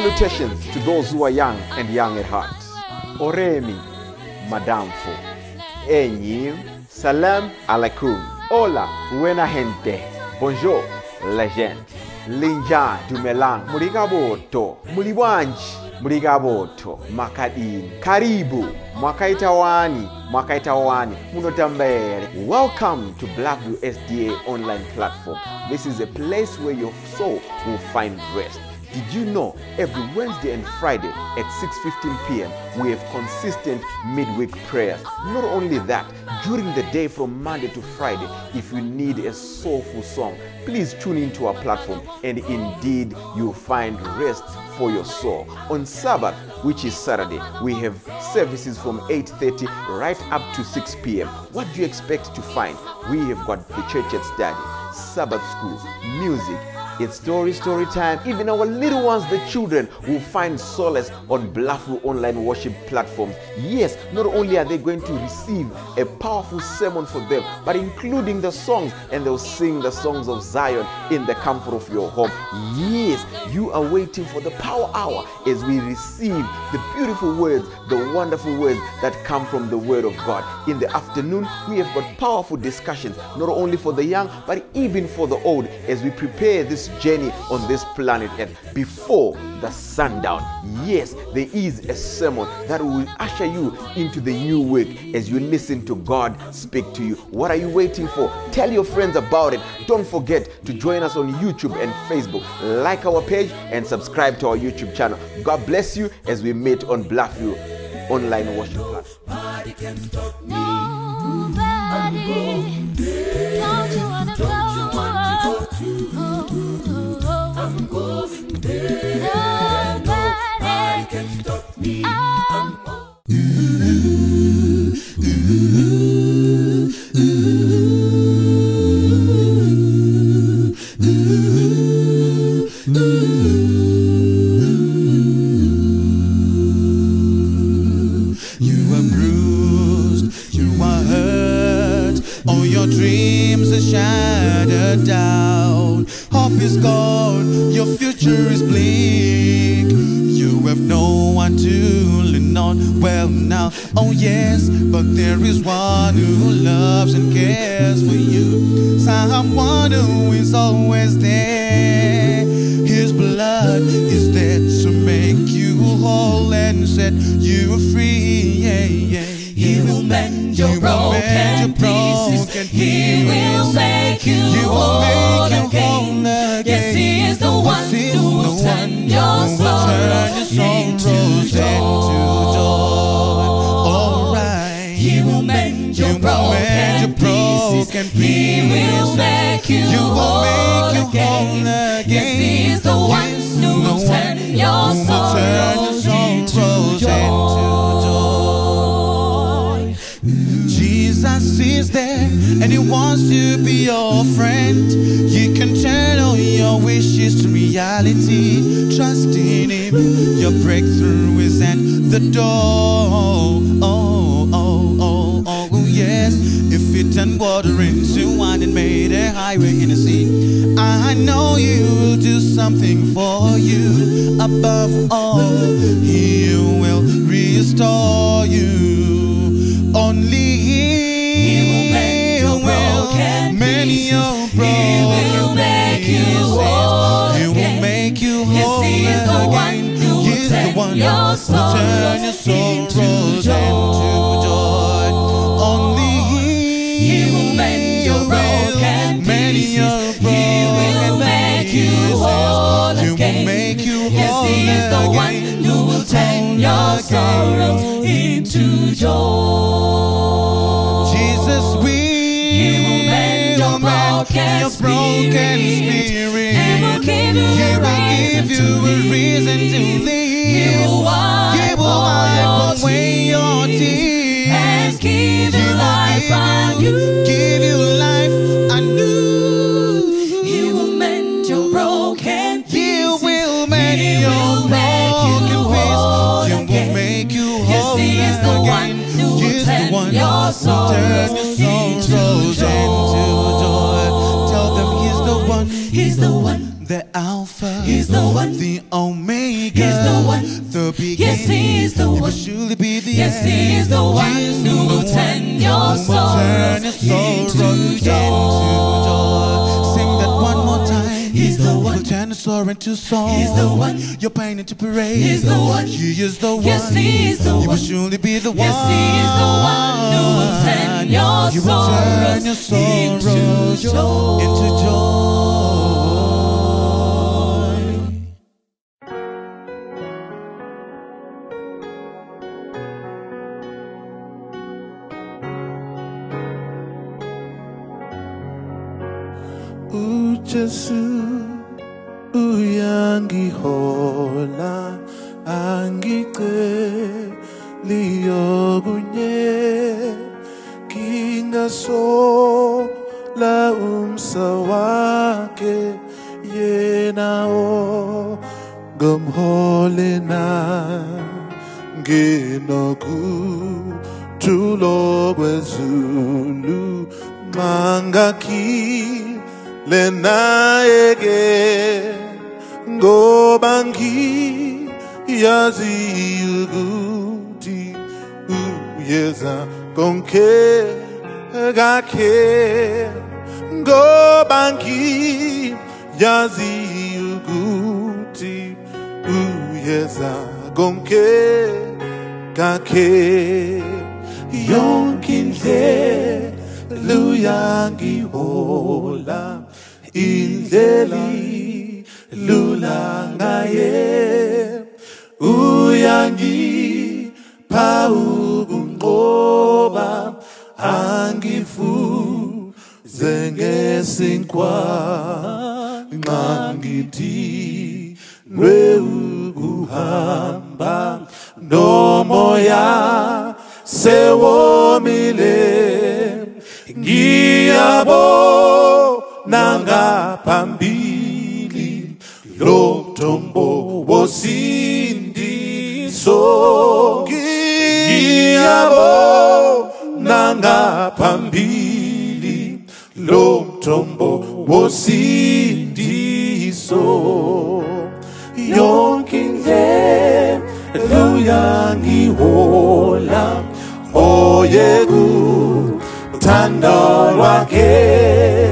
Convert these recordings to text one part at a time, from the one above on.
Salutations to those who are young and young at heart. Oremi, Madamfo. Enyi, Salam alaikum. Hola, buena gente. Bonjour, legend. Linja, Dumelang. Murigaboto. Muliwanji. Murigaboto. Makadini. Karibu. Mwakaitawani. Mwakaitawani. Munotambere. Welcome to Blackview SDA online platform. This is a place where your soul will find rest. Did you know every Wednesday and Friday at 6:15 p.m. we have consistent midweek prayers? Not only that, during the day from Monday to Friday, if you need a soulful song, please tune into our platform and indeed you'll find rest for your soul. On Sabbath, which is Saturday, we have services from 8:30 right up to 6 p.m. What do you expect to find? We have got the church at study, Sabbath school, music, it's story time. Even our little ones, the children, will find solace on Blackview online worship platforms. Yes, not only are they going to receive a powerful sermon for them, but including the songs, and they'll sing the songs of Zion in the comfort of your home. Yes, you are waiting for the power hour as we receive the beautiful words, the wonderful words that come from the Word of God. In the afternoon, we have got powerful discussions, not only for the young, but even for the old, as we prepare this journey on this planet Earth before the sundown. Yes, there is a sermon that will usher you into the new week as you listen to God speak to you. What are you waiting for? Tell your friends about it. Don't forget to join us on YouTube and Facebook. Like our page and subscribe to our YouTube channel. God bless you as we meet on Blackview online worship platform. Nobody can stop me. Don't you wanna go? I'm going there. Nobody can stop me. You are bruised, you are hurt, all your dreams are shattered down. Hope is gone, your future is bleak. You have no one to lean on. Well now, oh yes, but there is one who loves and cares for you. Someone who is always there. His blood is there to make you whole and set you free. Yeah, yeah. He will mend your broken pieces. He will make you whole again. Yes, He is the one who will turn your sorrow into joy. Alright. He will mend your broken pieces. He will make you whole again. Yes, He is the one who will turn your sorrows into joy. Jesus is there and He wants to be your friend. You can turn all your wishes to reality. Trust in Him, your breakthrough is at the door. Oh, yes. If He turned water into wine and made a highway in the sea, I know He will do something for you. Above all, He will restore you. Only He will mend your broken pieces. He will make you whole He will again. make you Yes, whole He is the one again. who He will is the turn one your who will turn your sorrows sorrows into into joy. Only He will mend your broken pieces. He will make you whole He will again. make you Yes, whole He is the one again. who will turn your sorrows into joy. Jesus, He will mend your broken spirit. He will give you a reason to live. He will wipe away your tears and give you life anew. Give you life anew. He will mend your broken pieces. He will make He your will make you broken whole pieces. He will again. make you Yes, whole He is the one again. who will He is the turn one your who sorrows turns your into sorrows into joy. Tell them He's the one. He's the one. The Alpha. He's the one. The Omega. He's the one. The beginning. Yes, He is the He will one. surely be the Yes, end. He is the one who will turn your sorrows into joy. Sing that one more time. He's the He one. will turn the sorrow into song. He's the one. Your pain into praise. He's the one. He is the one. Yes, He is the He will one. surely be the one. Yes, He is the one who will turn your He will turn your sorrows sorrows into joy. Jesu uyangihola angiceli yokunye kingasola umsawake yenawo ngomholena nginoku tulo kwezulu mangaki lena ege ngobangi yazi yuguti uyeza konke gake ngobangi yazi yuguti uyeza konke gake yonkindle luyangihola indleli lulangaye uyangi paukunqoba angifu zengesinkwa ngangithi lweukuhamba nomoya sewomile ngiyabona ngaphambili lo mthombo wosindiso ngiyabona ngaphambili lo mthombo wosindiso yonke indlela uyangihola oyegu thanda lwakhe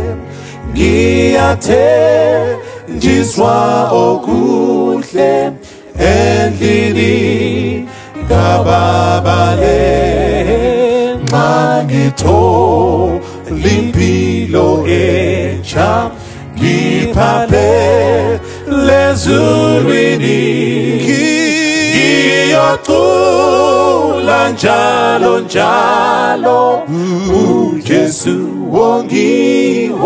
ngiyathenjiswa okuhle endlini kababale nxa ngithola impilo entsha ngiphaphe lezulwini ngiyocula njalo njalo uJesu wongihola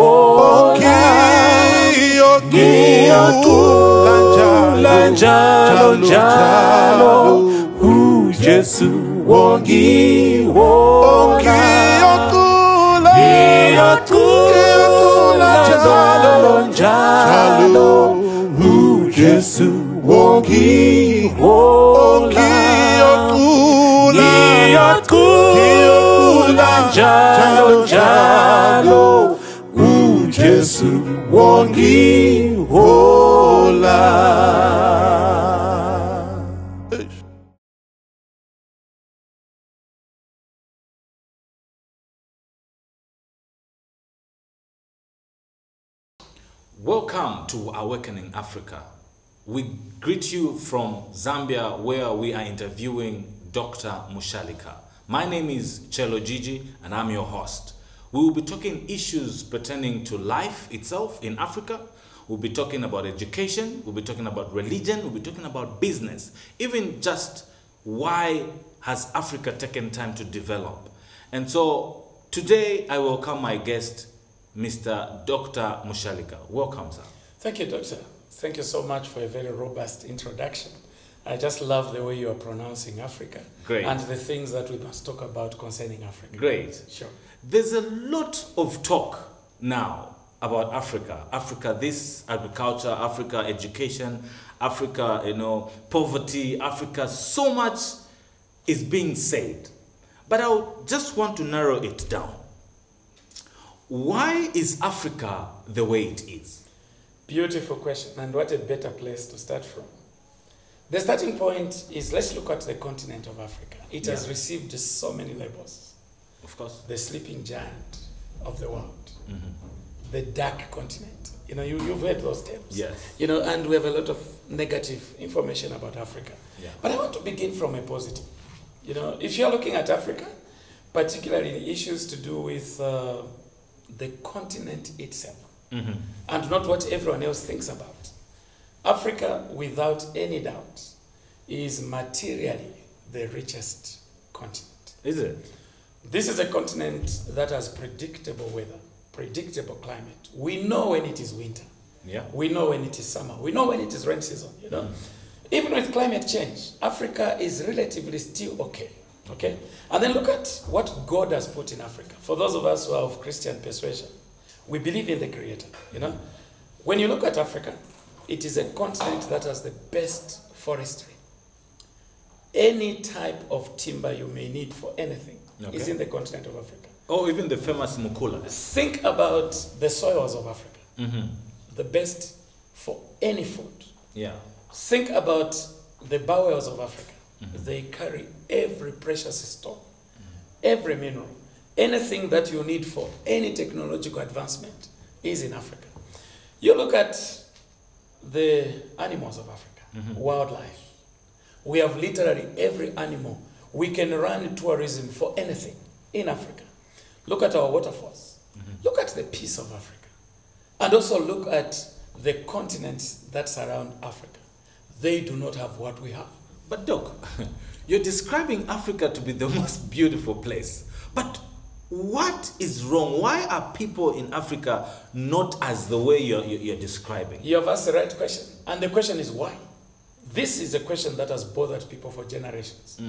ngiyocula njalo njalo uJesu wongihola ngiyocula njalo njalo uJesu wongihola ngiyocula njalo njalo uJesu wongihola. Welcome to Awakening Africa. We greet you from Zambia, where we are interviewing Dr. Mushalika. My name is Chelo Gigi, and I'm your host. We will be talking issues pertaining to life itself in Africa. We'll be talking about education, we'll be talking about religion, we'll be talking about business, even just why has Africa taken time to develop. And so today I welcome my guest, Mr. Dr. Mushalika. Welcome, sir. Thank you, Doctor. Thank you so much for a very robust introduction. I just love the way you are pronouncing Africa. Great. And the things that we must talk about concerning Africa. Great. Sure. There's a lot of talk now about Africa. Africa this, agriculture, Africa education, Africa, poverty, Africa, so much is being said. But I just want to narrow it down. Why is Africa the way it is? Beautiful question, and what a better place to start from. The starting point is, let's look at the continent of Africa. It has Yeah. received so many labels. Of course. The sleeping giant of the world, Mhm. the dark continent. You know, you've heard those terms. Yes. You know, and we have a lot of negative information about Africa. Yeah. But I want to begin from a positive. You know, if you're looking at Africa, particularly issues to do with the continent itself, Mhm. and not what everyone else thinks about. Africa, without any doubt, is materially the richest continent. Is it? This is a continent that has predictable weather, predictable climate. We know when it is winter. Yeah. We know when it is summer. We know when it is rain season, you know. Even with climate change, Africa is relatively still okay. Okay? And then look at what God has put in Africa. For those of us who are of Christian persuasion, we believe in the Creator, you know. When you look at Africa, it is a continent that has the best forestry. Any type of timber you may need for anything is Okay. in the continent of Africa. Oh, even the famous Mukula. Think about the soils of Africa, Mm-hmm. the best for any food. Yeah. Think about the bowels of Africa. They carry every precious stone, every mineral, anything that you need for any technological advancement is in Africa. You look at the animals of Africa, wildlife. We have literally every animal. We can run tourism for anything in Africa. Look at our waterfalls. Look at the peace of Africa. And also look at the continents that surround Africa. They do not have what we have. But Doc, you're describing Africa to be the most beautiful place. But what is wrong? Why are people in Africa not as the way you're describing? You have asked the right question. And the question is why? This is a question that has bothered people for generations.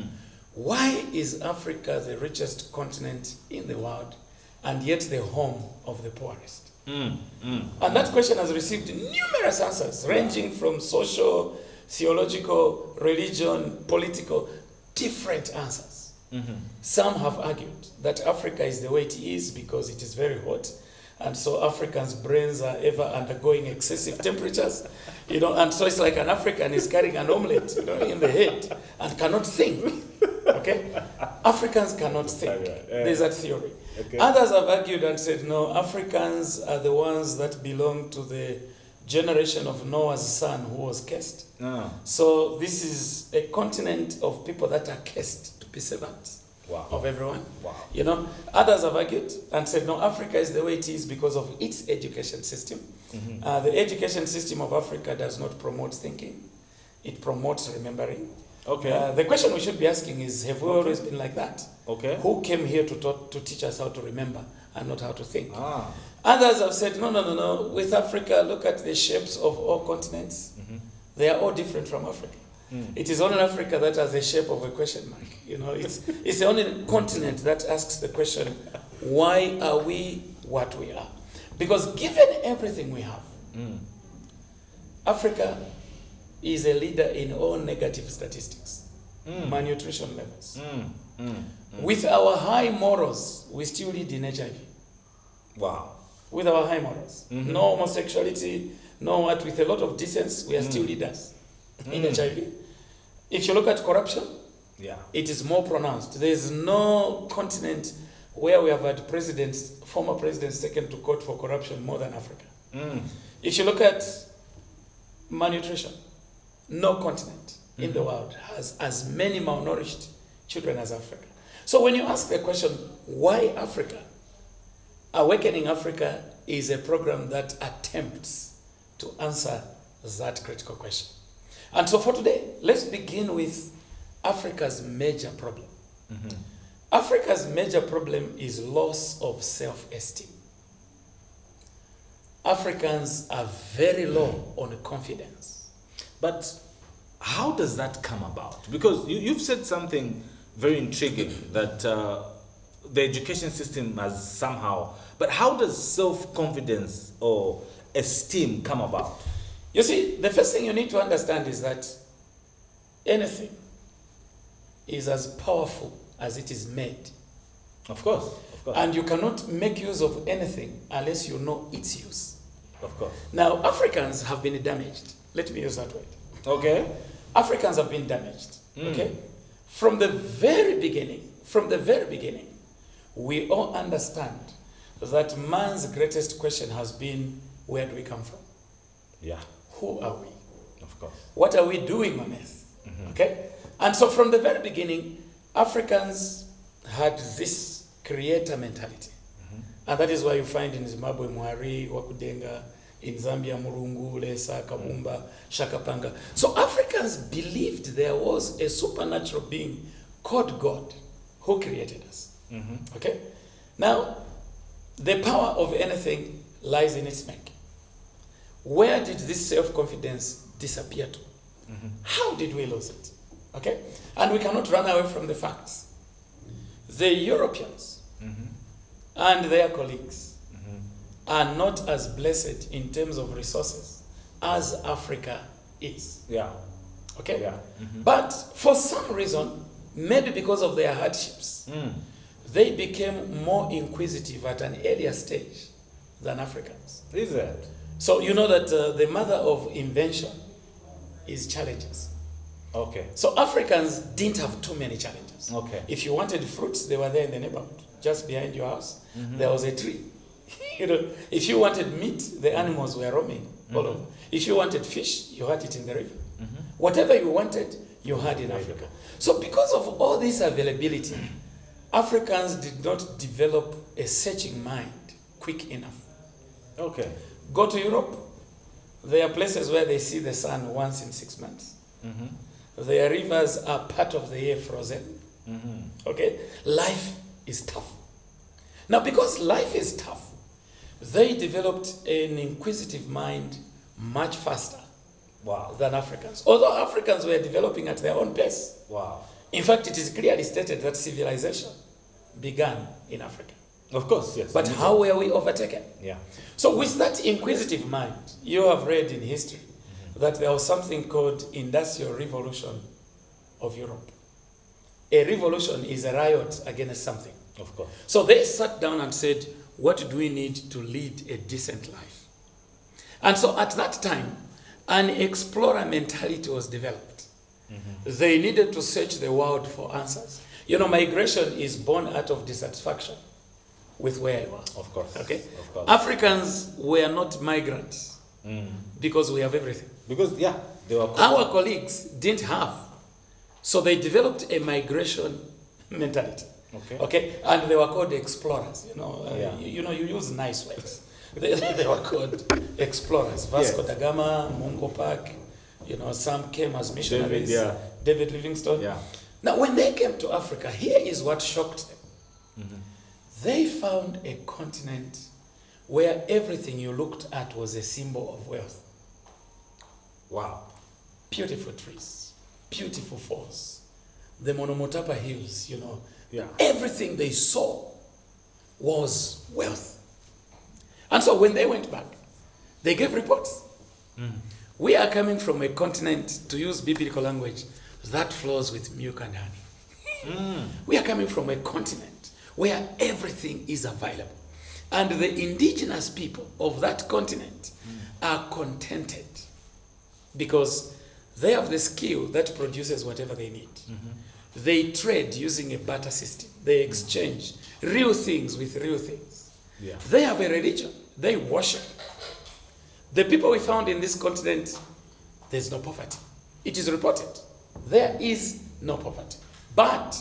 Why is Africa the richest continent in the world and yet the home of the poorest? And that question has received numerous answers, ranging from social, theological, religion, political, different answers. Some have argued that Africa is the way it is because it is very hot, and so Africans' brains are ever undergoing excessive temperatures, you know, and so it's like an African is carrying an omelette, you know, in the head and cannot think. Okay? Africans cannot think. There's that theory. Okay. Others have argued and said, no, Africans are the ones that belong to the generation of Noah's son who was cursed. Ah. So this is a continent of people that are cursed to be servants of everyone. Wow. You know, others have argued and said, no, Africa is the way it is because of its education system. The education system of Africa does not promote thinking. It promotes remembering. Okay. The question we should be asking is, have we always been like that? Okay. Who came here to teach us how to remember and not how to think? Ah. Others have said, no. With Africa, look at the shapes of all continents. They are all different from Africa. It is only Africa that has the shape of a question mark. You know, it's the only continent that asks the question, why are we what we are? Because given everything we have, Africa is a leader in all negative statistics, malnutrition levels. With our high morals, we still lead in HIV. Wow. With our high morals. No homosexuality, no what, with a lot of decency, we are still leaders in HIV. If you look at corruption, it is more pronounced. There is no continent where we have had former presidents taken to court for corruption more than Africa. If you look at malnutrition, no continent in the world has as many malnourished children as Africa. So when you ask the question, why Africa? Awakening Africa is a program that attempts to answer that critical question. And so for today, let's begin with Africa's major problem. Africa's major problem is loss of self-esteem. Africans are very low on confidence. But how does that come about? Because you've said something very intriguing, that the education system has somehow, but how does self-confidence or esteem come about? You see, the first thing you need to understand is that anything is as powerful as it is made. Of course. And you cannot make use of anything unless you know its use. Of course. Now, Africans have been damaged. Let me use that word. Okay. Africans have been damaged. Okay? From the very beginning, we all understand that man's greatest question has been, where do we come from? Yeah. Who are we? Of course. What are we doing on earth? Okay? And so from the very beginning, Africans had this creator mentality. And that is why you find in Zimbabwe, Mwari, Wakudenga, in Zambia, Murungu, Lesa, Kabumba, Shakapanga. So Africans believed there was a supernatural being called God who created us. Okay? Now, the power of anything lies in its making. Where did this self-confidence disappear to? How did we lose it? Okay? And we cannot run away from the facts. The Europeans and their colleagues are not as blessed in terms of resources as Africa is. Yeah. Okay? Yeah. But for some reason, maybe because of their hardships, they became more inquisitive at an earlier stage than Africans. Is it? So you know that the mother of invention is challenges. Okay. So Africans didn't have too many challenges. Okay. If you wanted fruits, they were there in the neighborhood, just behind your house. There was a tree. You know, if you wanted meat, the animals were roaming all over. If you wanted fish, you had it in the river. Whatever you wanted, you had in Africa. So because of all this availability, Africans did not develop a searching mind quick enough. Okay. Go to Europe, there are places where they see the sun once in 6 months. Their rivers are part of the year frozen. Okay? Life is tough. Now, because life is tough, they developed an inquisitive mind much faster than Africans. Although Africans were developing at their own pace. Wow. In fact, it is clearly stated that civilization began in Africa. Of course, yes. But how were we overtaken? Yeah. So with that inquisitive mind, you have read in history that there was something called Industrial Revolution of Europe. A revolution is a riot against something. Of course. So they sat down and said, what do we need to lead a decent life? And so at that time, an explorer mentality was developed. They needed to search the world for answers. You know, migration is born out of dissatisfaction with where you are. Of course. Okay? Of course. Africans were not migrants because we have everything. Because, yeah, they were... Our colleagues didn't have. So they developed a migration mentality. Okay. Okay? And they were called explorers. You know, Yeah. you use nice words. They were called explorers. Vasco da Gama, Mungo Park, you know, some came as missionaries. David Livingstone. Yeah. Now, when they came to Africa, here is what shocked them. They found a continent where everything you looked at was a symbol of wealth. Wow. Beautiful trees, beautiful falls, the Monomotapa Hills, you know. Yeah. Everything they saw was wealth. And so when they went back, they gave reports. We are coming from a continent, to use biblical language, that flows with milk and honey. We are coming from a continent where everything is available. And the indigenous people of that continent are contented because they have the skill that produces whatever they need. They trade using a barter system. They exchange real things with real things. Yeah. They have a religion. They worship. The people we found in this continent, there's no poverty. It is reported. There is no poverty. But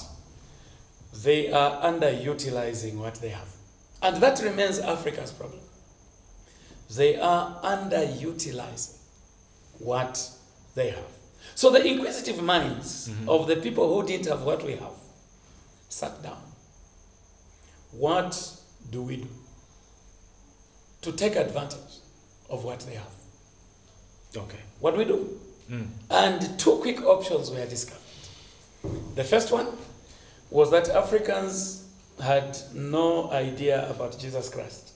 they are underutilizing what they have. And that remains Africa's problem. They are underutilizing what they have. So the inquisitive minds of the people who didn't have what we have sat down. What do we do to take advantage of what they have? Okay. What do we do? And two quick options were discovered. The first one was that Africans had no idea about Jesus Christ.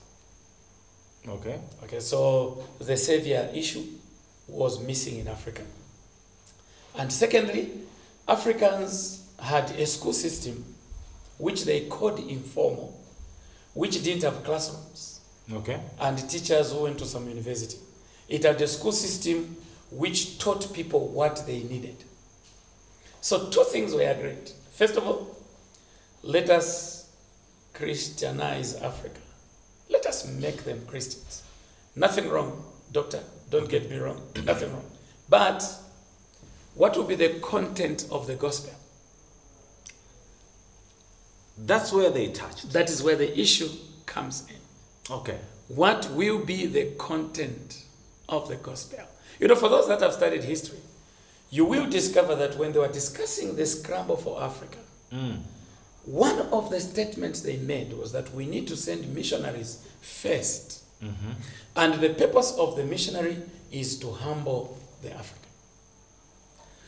Okay. Okay, so the savior issue was missing in Africa. And secondly, Africans had a school system which they called informal, which didn't have classrooms Okay. and teachers who went to some university. It had a school system which taught people what they needed. So two things were agreed. First of all, let us Christianize Africa. Let us make them Christians. Nothing wrong, doctor, don't get me wrong, nothing wrong. But what will be the content of the gospel? That's where they touched. That is where the issue comes in. Okay. What will be the content of the gospel? You know, for those that have studied history, you will discover that when they were discussing the scramble for Africa, one of the statements they made was that we need to send missionaries first. And the purpose of the missionary is to humble the African.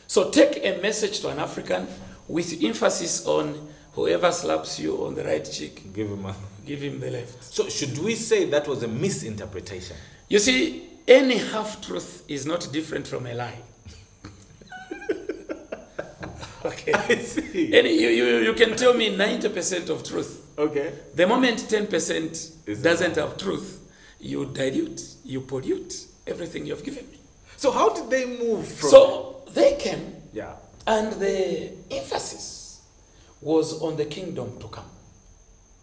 So take a message to an African with emphasis on whoever slaps you on the right cheek, give him the left. So should we say that was a misinterpretation? You see, any half-truth is not different from a lie. Okay. I see. You can tell me 90% of truth. Okay. The moment 10% doesn't have truth, you dilute, you pollute everything you've given me. So how did they move from... So they came, yeah, and the emphasis was on the kingdom to come.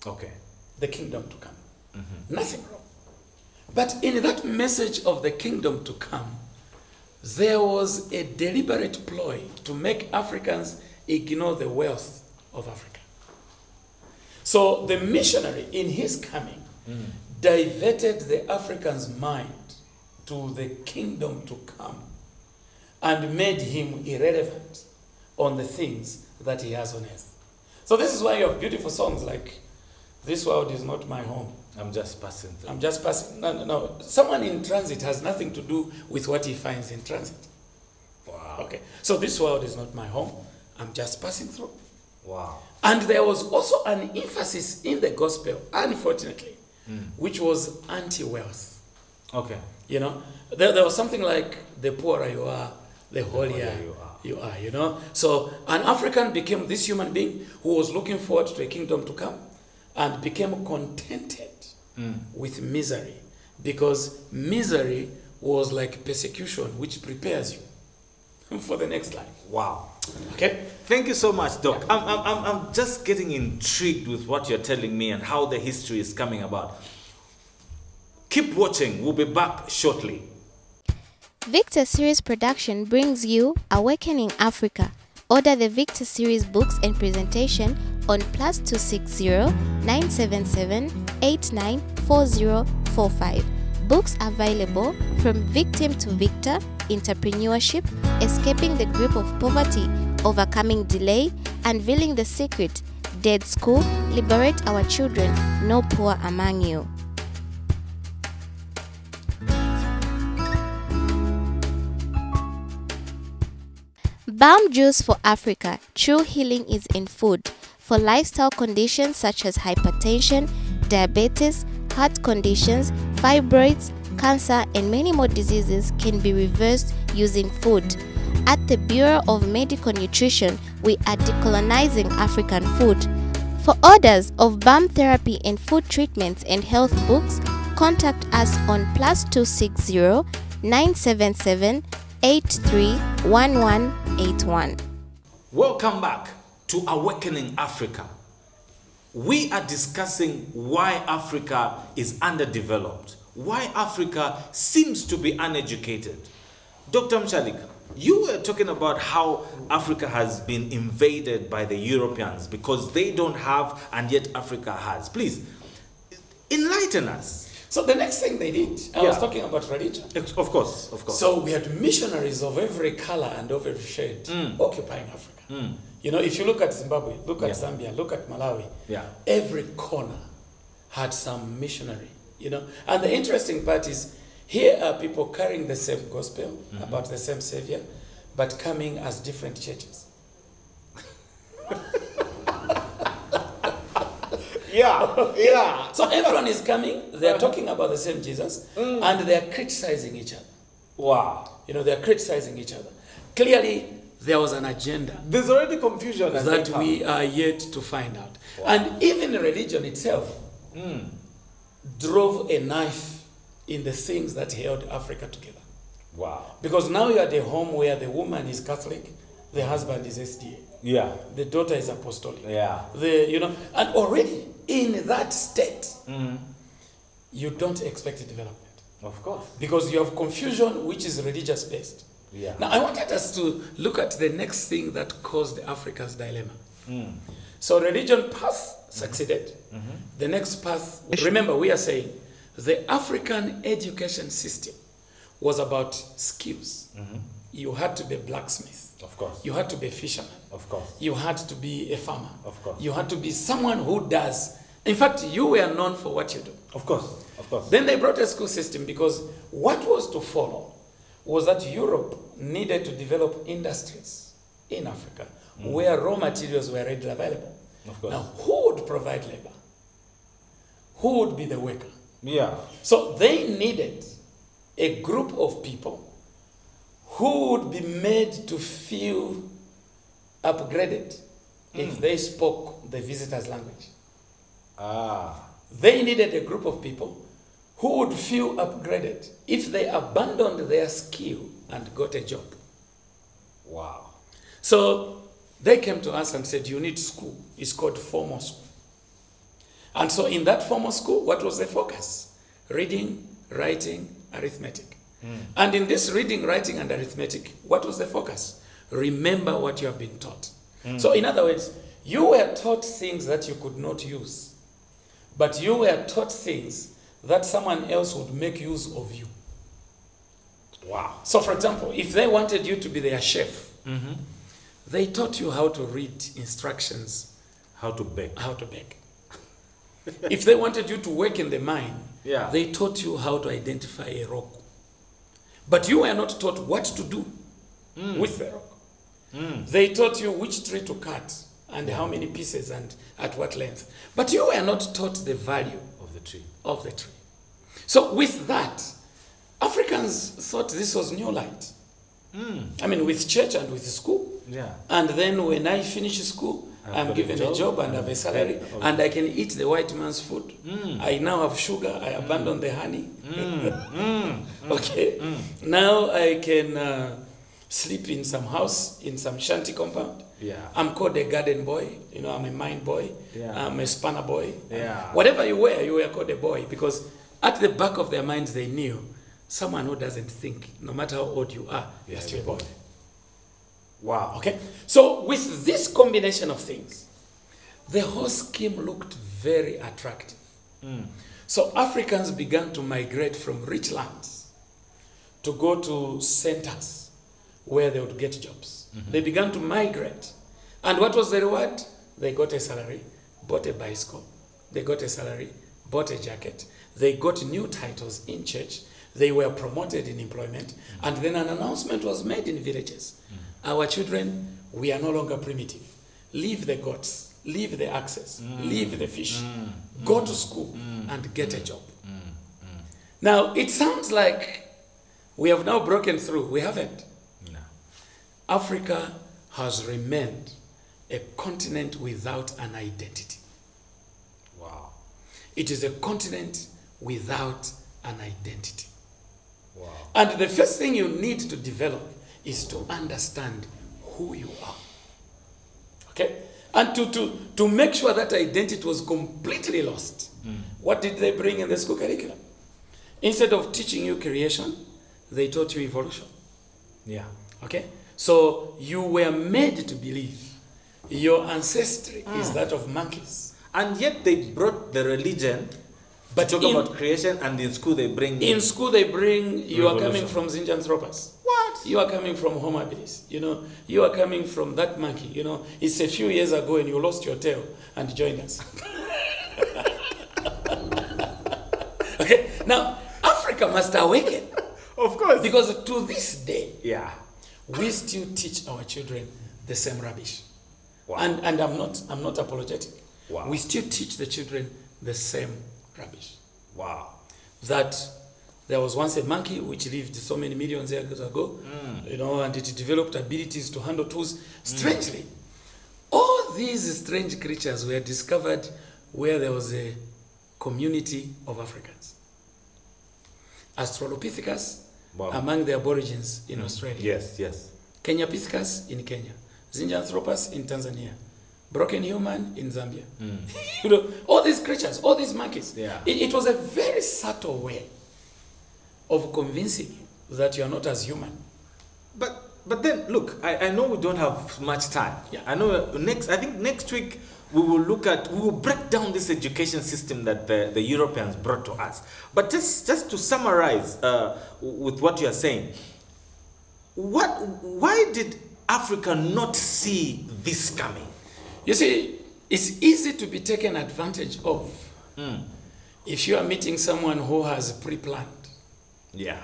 Okay. The kingdom to come. Nothing wrong. But in that message of the kingdom to come, there was a deliberate ploy to make Africans ignore the wealth of Africa. So the missionary, in his coming, diverted the African's mind to the kingdom to come and made him irrelevant on the things that he has on earth. So this is why you have beautiful songs like, "This world is not my home. I'm just passing through." I'm just passing. No. Someone in transit has nothing to do with what he finds in transit. Wow. Okay. So this world is not my home. I'm just passing through. Wow. And there was also an emphasis in the gospel, unfortunately, which was anti-wealth. Okay. You know, there was something like, the poorer you are, the holier you are, you know. So an African became this human being who was looking forward to a kingdom to come and became contented with misery, because misery was like persecution which prepares you for the next life. Wow. Okay? Thank you so much, Doc. I'm just getting intrigued with what you're telling me and how the history is coming about. Keep watching. We'll be back shortly. Victor Series Production brings you Awakening Africa. Order the Victor Series books and presentation on +260 977 894045. Books available from Victim to Victor, Entrepreneurship, Escaping the Grip of Poverty, Overcoming Delay, Unveiling the Secret, Dead School, Liberate Our Children, No Poor Among You. Balm Juice for Africa. True healing is in food. For lifestyle conditions such as hypertension, diabetes, heart conditions, fibroids, cancer, and many more diseases can be reversed using food. At the Bureau of Medical Nutrition, we are decolonizing African food. For orders of balm therapy and food treatments and health books, contact us on +260 977 831181. Welcome back to Awakening Africa. We are discussing why Africa is underdeveloped, why Africa seems to be uneducated. Dr. Mushalika, you were talking about how Africa has been invaded by the Europeans because they don't have and yet Africa has. Please, enlighten us. So the next thing they did, I was talking about religion. Of course. So we had missionaries of every color and of every shade occupying Africa. You know, if you look at Zimbabwe, look at Zambia, look at Malawi, every corner had some missionary, you know. And the interesting part is, here are people carrying the same gospel about the same Savior, but coming as different churches. Yeah. So everyone is coming, they're talking about the same Jesus, and they're criticizing each other. Wow. You know, they're criticizing each other. Clearly, there was an agenda. There's already confusion that we are yet to find out. Wow. And even religion itself drove a knife in the things that held Africa together. Wow. Because now you are at a home where the woman is Catholic, the husband is SDA. Yeah. The daughter is apostolic. Yeah. And already in that state, you don't expect a development. Of course. Because you have confusion which is religious based. Yeah. Now I wanted us to look at the next thing that caused Africa's dilemma. So religion path succeeded. The next path, remember we are saying the African education system was about skills. You had to be a blacksmith. Of course. You had to be a fisherman. Of course. You had to be a farmer. Of course. You had to be someone who does. In fact, you were known for what you do. Of course. Of course. Then they brought a school system because what was to follow was that Europe needed to develop industries in Africa where raw materials were readily available. Of course. Now, who would provide labor? Who would be the worker? Yeah. So they needed a group of people who would be made to feel upgraded if they spoke the visitor's language. They needed a group of people who would feel upgraded if they abandoned their skill and got a job. Wow. So they came to us and said, you need school. It's called formal school. And so in that formal school, what was the focus? Reading, writing, arithmetic. And in this reading, writing, and arithmetic, what was the focus? Remember what you have been taught. So in other words, you were taught things that you could not use, but you were taught things that someone else would make use of you. Wow. So for example, if they wanted you to be their chef, they taught you how to read instructions. How to bake. How to bake. If they wanted you to work in the mine, they taught you how to identify a rock. But you were not taught what to do with the rock. They taught you which tree to cut and how many pieces and at what length. But you were not taught the value Of the tree. of the tree. So with that, Africans thought this was new light. I mean, with church and with school. Yeah. And then when I finish school, I'm given a job and have a salary, and I can eat the white man's food. I now have sugar. I abandon the honey. Okay. Now I can sleep in some house, in some shanty compound. Yeah. I'm called a garden boy. I'm a mine boy. Yeah. I'm a spanner boy. Yeah. Whatever you were called a boy, because at the back of their minds they knew someone who doesn't think, no matter how old you are, you're still a boy. Wow. Okay? So with this combination of things, the whole scheme looked very attractive. So Africans began to migrate from rich lands to go to centers where they would get jobs. They began to migrate. And what was the reward? They got a salary, bought a bicycle. They got a salary, bought a jacket. They got new titles in church. They were promoted in employment. And then an announcement was made in villages. Our children, we are no longer primitive. Leave the goats, leave the axes, leave the fish. Go to school and get a job. Now, it sounds like we have now broken through. We haven't. No. Africa has remained a continent without an identity. Wow. It is a continent without an identity. Wow. And the first thing you need to develop is to understand who you are. Okay? And to make sure that identity was completely lost. What did they bring in the school curriculum? Instead of teaching you creation, they taught you evolution. Yeah. Okay? So you were made to believe your ancestry is that of monkeys. And yet they brought the religion But to talk about creation, and in school they bring... In school they bring, you are coming Revolution. from Zinjanthropus. What? You are coming from Homo habilis. You are coming from that monkey. It's a few years ago and you lost your tail and joined us. Okay? Now, Africa must awaken. Of course. Because to this day, Yeah. we still teach our children the same rubbish. Wow. And I'm not apologetic. Wow. We still teach the children the same rubbish. Wow. That there was once a monkey which lived so many millions years ago, and it developed abilities to handle tools. Strangely, all these strange creatures were discovered where there was a community of Africans. Australopithecus among the Aborigines in Australia. Yes, yes. Kenya piscus in Kenya. Zinjanthropus in Tanzania. Broken human in Zambia. You know, all these creatures, all these monkeys. Yeah. It was a very subtle way of convincing you that you are not as human. But then, look, I know we don't have much time. Yeah. I know I think next week we will break down this education system that the Europeans brought to us. But just to summarize with what you are saying, why did Africa not see this coming? You see, it's easy to be taken advantage of if you are meeting someone who has pre-planned. Yeah.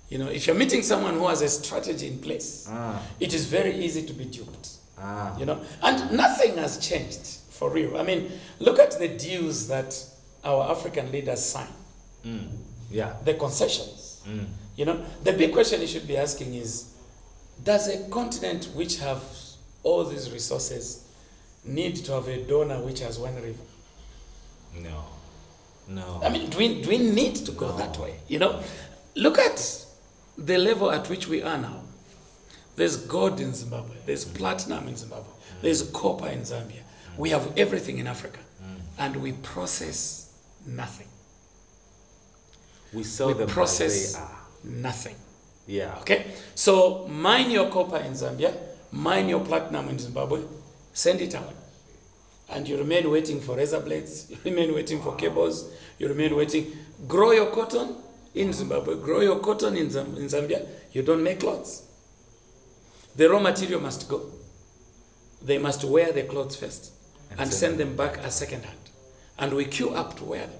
You know, if you're meeting someone who has a strategy in place, it is very easy to be duped. You know, and nothing has changed for real. I mean, look at the deals that our African leaders sign. Yeah. The concessions. You know, the big question you should be asking is, does a continent which have all these resources need to have a donor which has one river? No. I mean, do we need to go that way? You know, look at the level at which we are now. There's gold in Zimbabwe. There's platinum in Zimbabwe. There's copper in Zambia. We have everything in Africa. And we process nothing. We sell them process as they are. Nothing. Yeah. Okay? So mine your copper in Zambia, mine your platinum in Zimbabwe, send it out. And you remain waiting for razor blades, you remain waiting for cables, you remain waiting. Grow your cotton in Zimbabwe, grow your cotton in Zambia, you don't make clothes. The raw material must go. They must wear the clothes first and send them back as second hand. And we queue up to wear them.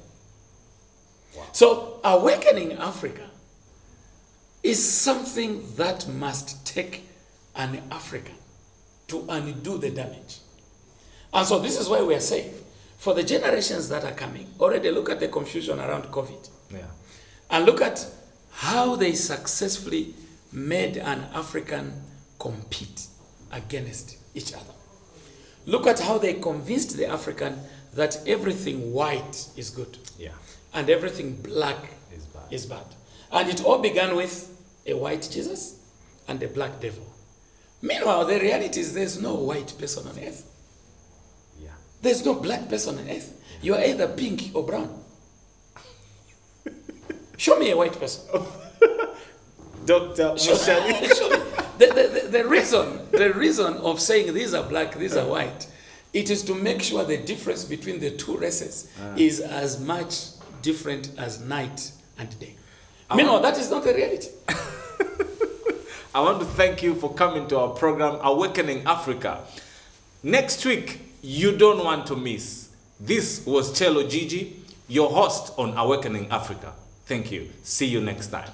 Wow. So awakening Africa is something that must take an African to undo the damage. And so this is why we are saying, for the generations that are coming, already look at the confusion around COVID. Yeah. And look at how they successfully made an African compete against each other. Look at how they convinced the African that everything white is good. Yeah. And everything black is bad. And it all began with a white Jesus and a black devil. Meanwhile, the reality is there's no white person on earth. Yeah. There's no black person on earth. You are either pink or brown. Show me a white person. Dr. Mushalika. The reason of saying these are black, these are white, it is to make sure the difference between the two races is as much different as night and day. Meanwhile, that is not the reality. I want to thank you for coming to our program, Awakening Africa. Next week, you don't want to miss. This was Chelo Gigi, your host on Awakening Africa. Thank you. See you next time.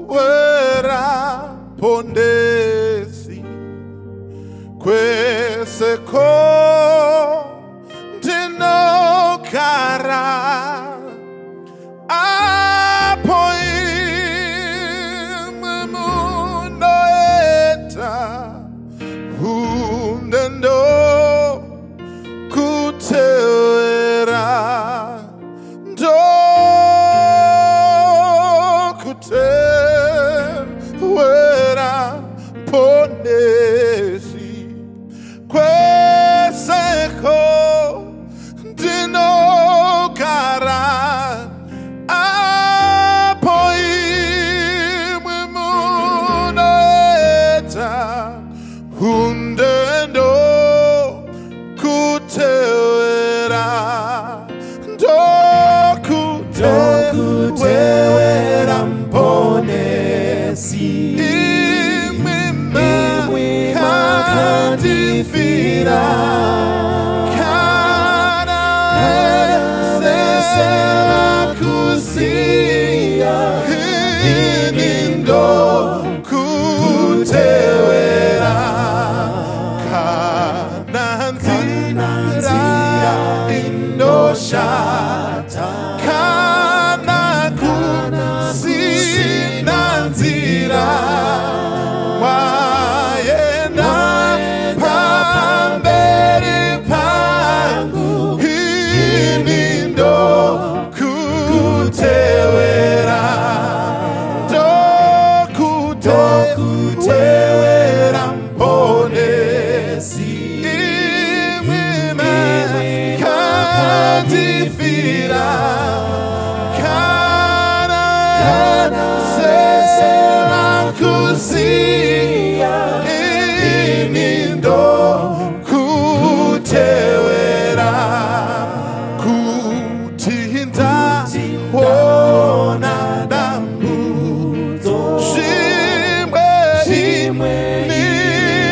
Tokutewera pondesi kweseko ndinokara apo imwe munoeta hundendo kutewera kutewera pondesi kweseko ndinogara apo imwe munoeta hundendo kutewera ndokutewera mponesi imwe makandifira kana sesera kusia inindo kutewera kana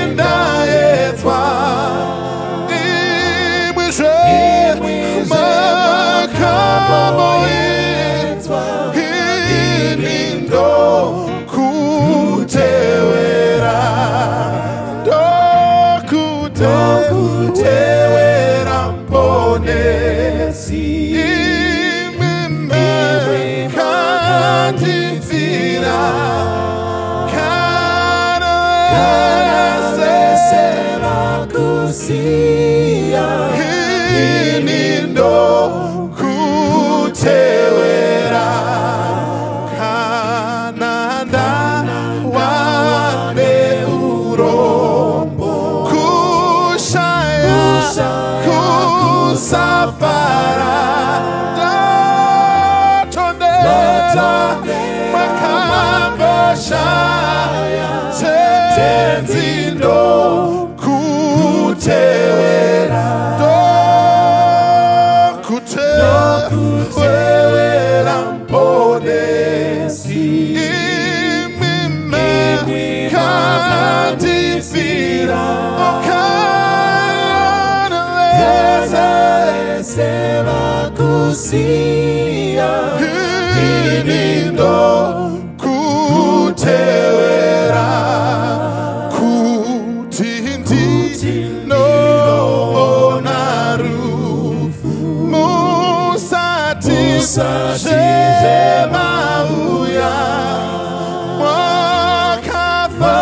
Nindayetwa Imwishe Makabo Yetwa Inindo Kutewera Kutewera Mponesi Imime Kantifira Inindo kutewera Kananda wane urombo Kushaya kusafara Datonde makambashaya Tenzindo kutewera kutewera mponesi imime katifira okanaleza eseva kusia inindo kutewera Shemauya Wakafa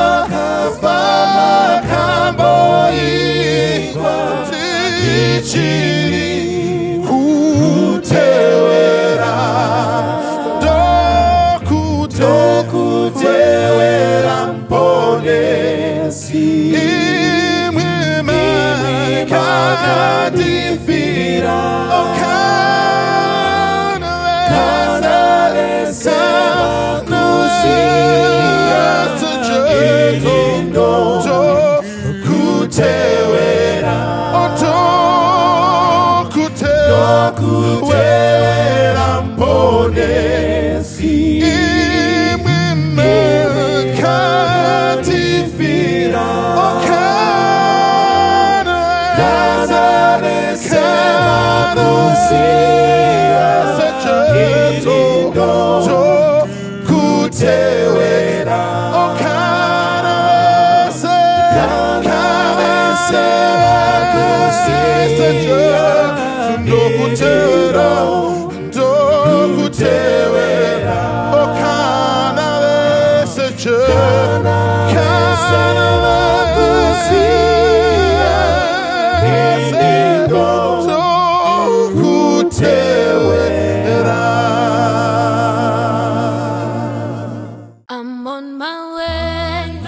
Makamboikwa Tichiri Kutewera Dokutewera Mponesi Imwime Kakadifira Kutewera mponesi imime katifira okana kazaresevakusia secheto kutewera okana kazaresevakusia Dokutewera okana leseche kana kusia dokutewera. I'm on my way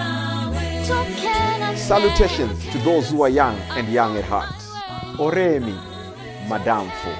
to Canada. Salutations to those who are young and young at heart. Oremi, Madamfo.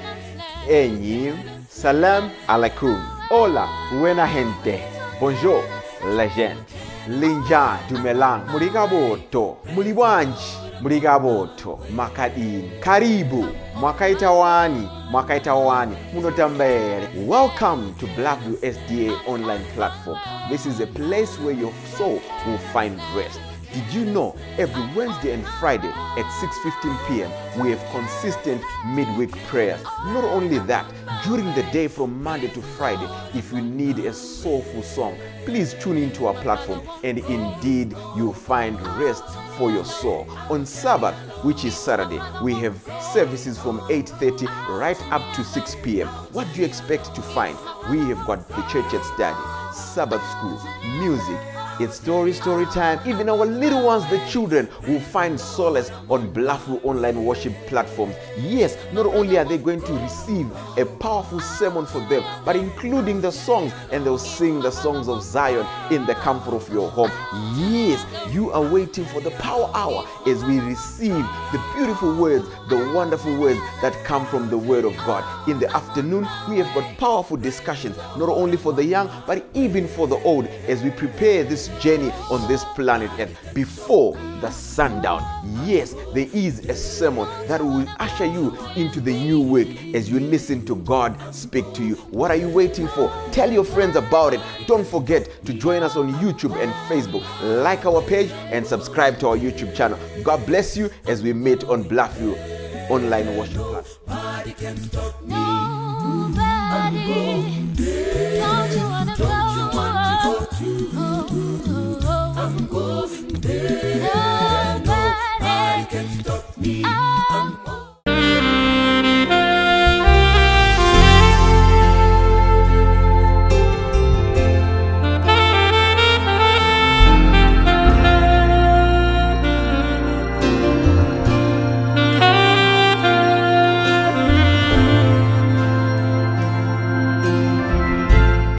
Enyi, salam alaikum. Hola, buena gente. Bonjour, la gente. Linja dumelang. Murigaboto. Muliwanji. Murigaboto. Makadini. Karibu. Mwakaitawani. Mwakaitawani. Munotambere. Welcome to Blackview SDA online platform. This is a place where your soul will find rest. Did you know every Wednesday and Friday at 6:15 p.m. we have consistent midweek prayers? Not only that, during the day from Monday to Friday, if you need a soulful song, please tune into our platform and indeed you'll find rest for your soul. On Sabbath, which is Saturday, we have services from 8:30 right up to 6 p.m. What do you expect to find? We have got the church at study, Sabbath school, music, it's story time. Even our little ones, the children, will find solace on Blackview online worship platforms. Yes, not only are they going to receive a powerful sermon for them, but including the songs, and they'll sing the songs of Zion in the comfort of your home. Yes, you are waiting for the power hour as we receive the beautiful words, the wonderful words that come from the Word of God. In the afternoon, we have got powerful discussions, not only for the young, but even for the old, as we prepare this this journey on this planet Earth before the sundown. Yes, there is a sermon that will usher you into the new week as you listen to God speak to you. What are you waiting for? Tell your friends about it. Don't forget to join us on YouTube and Facebook. Like our page and subscribe to our YouTube channel. God bless you as we meet on Bluffview online worship class. Nobody, don't you wanna go?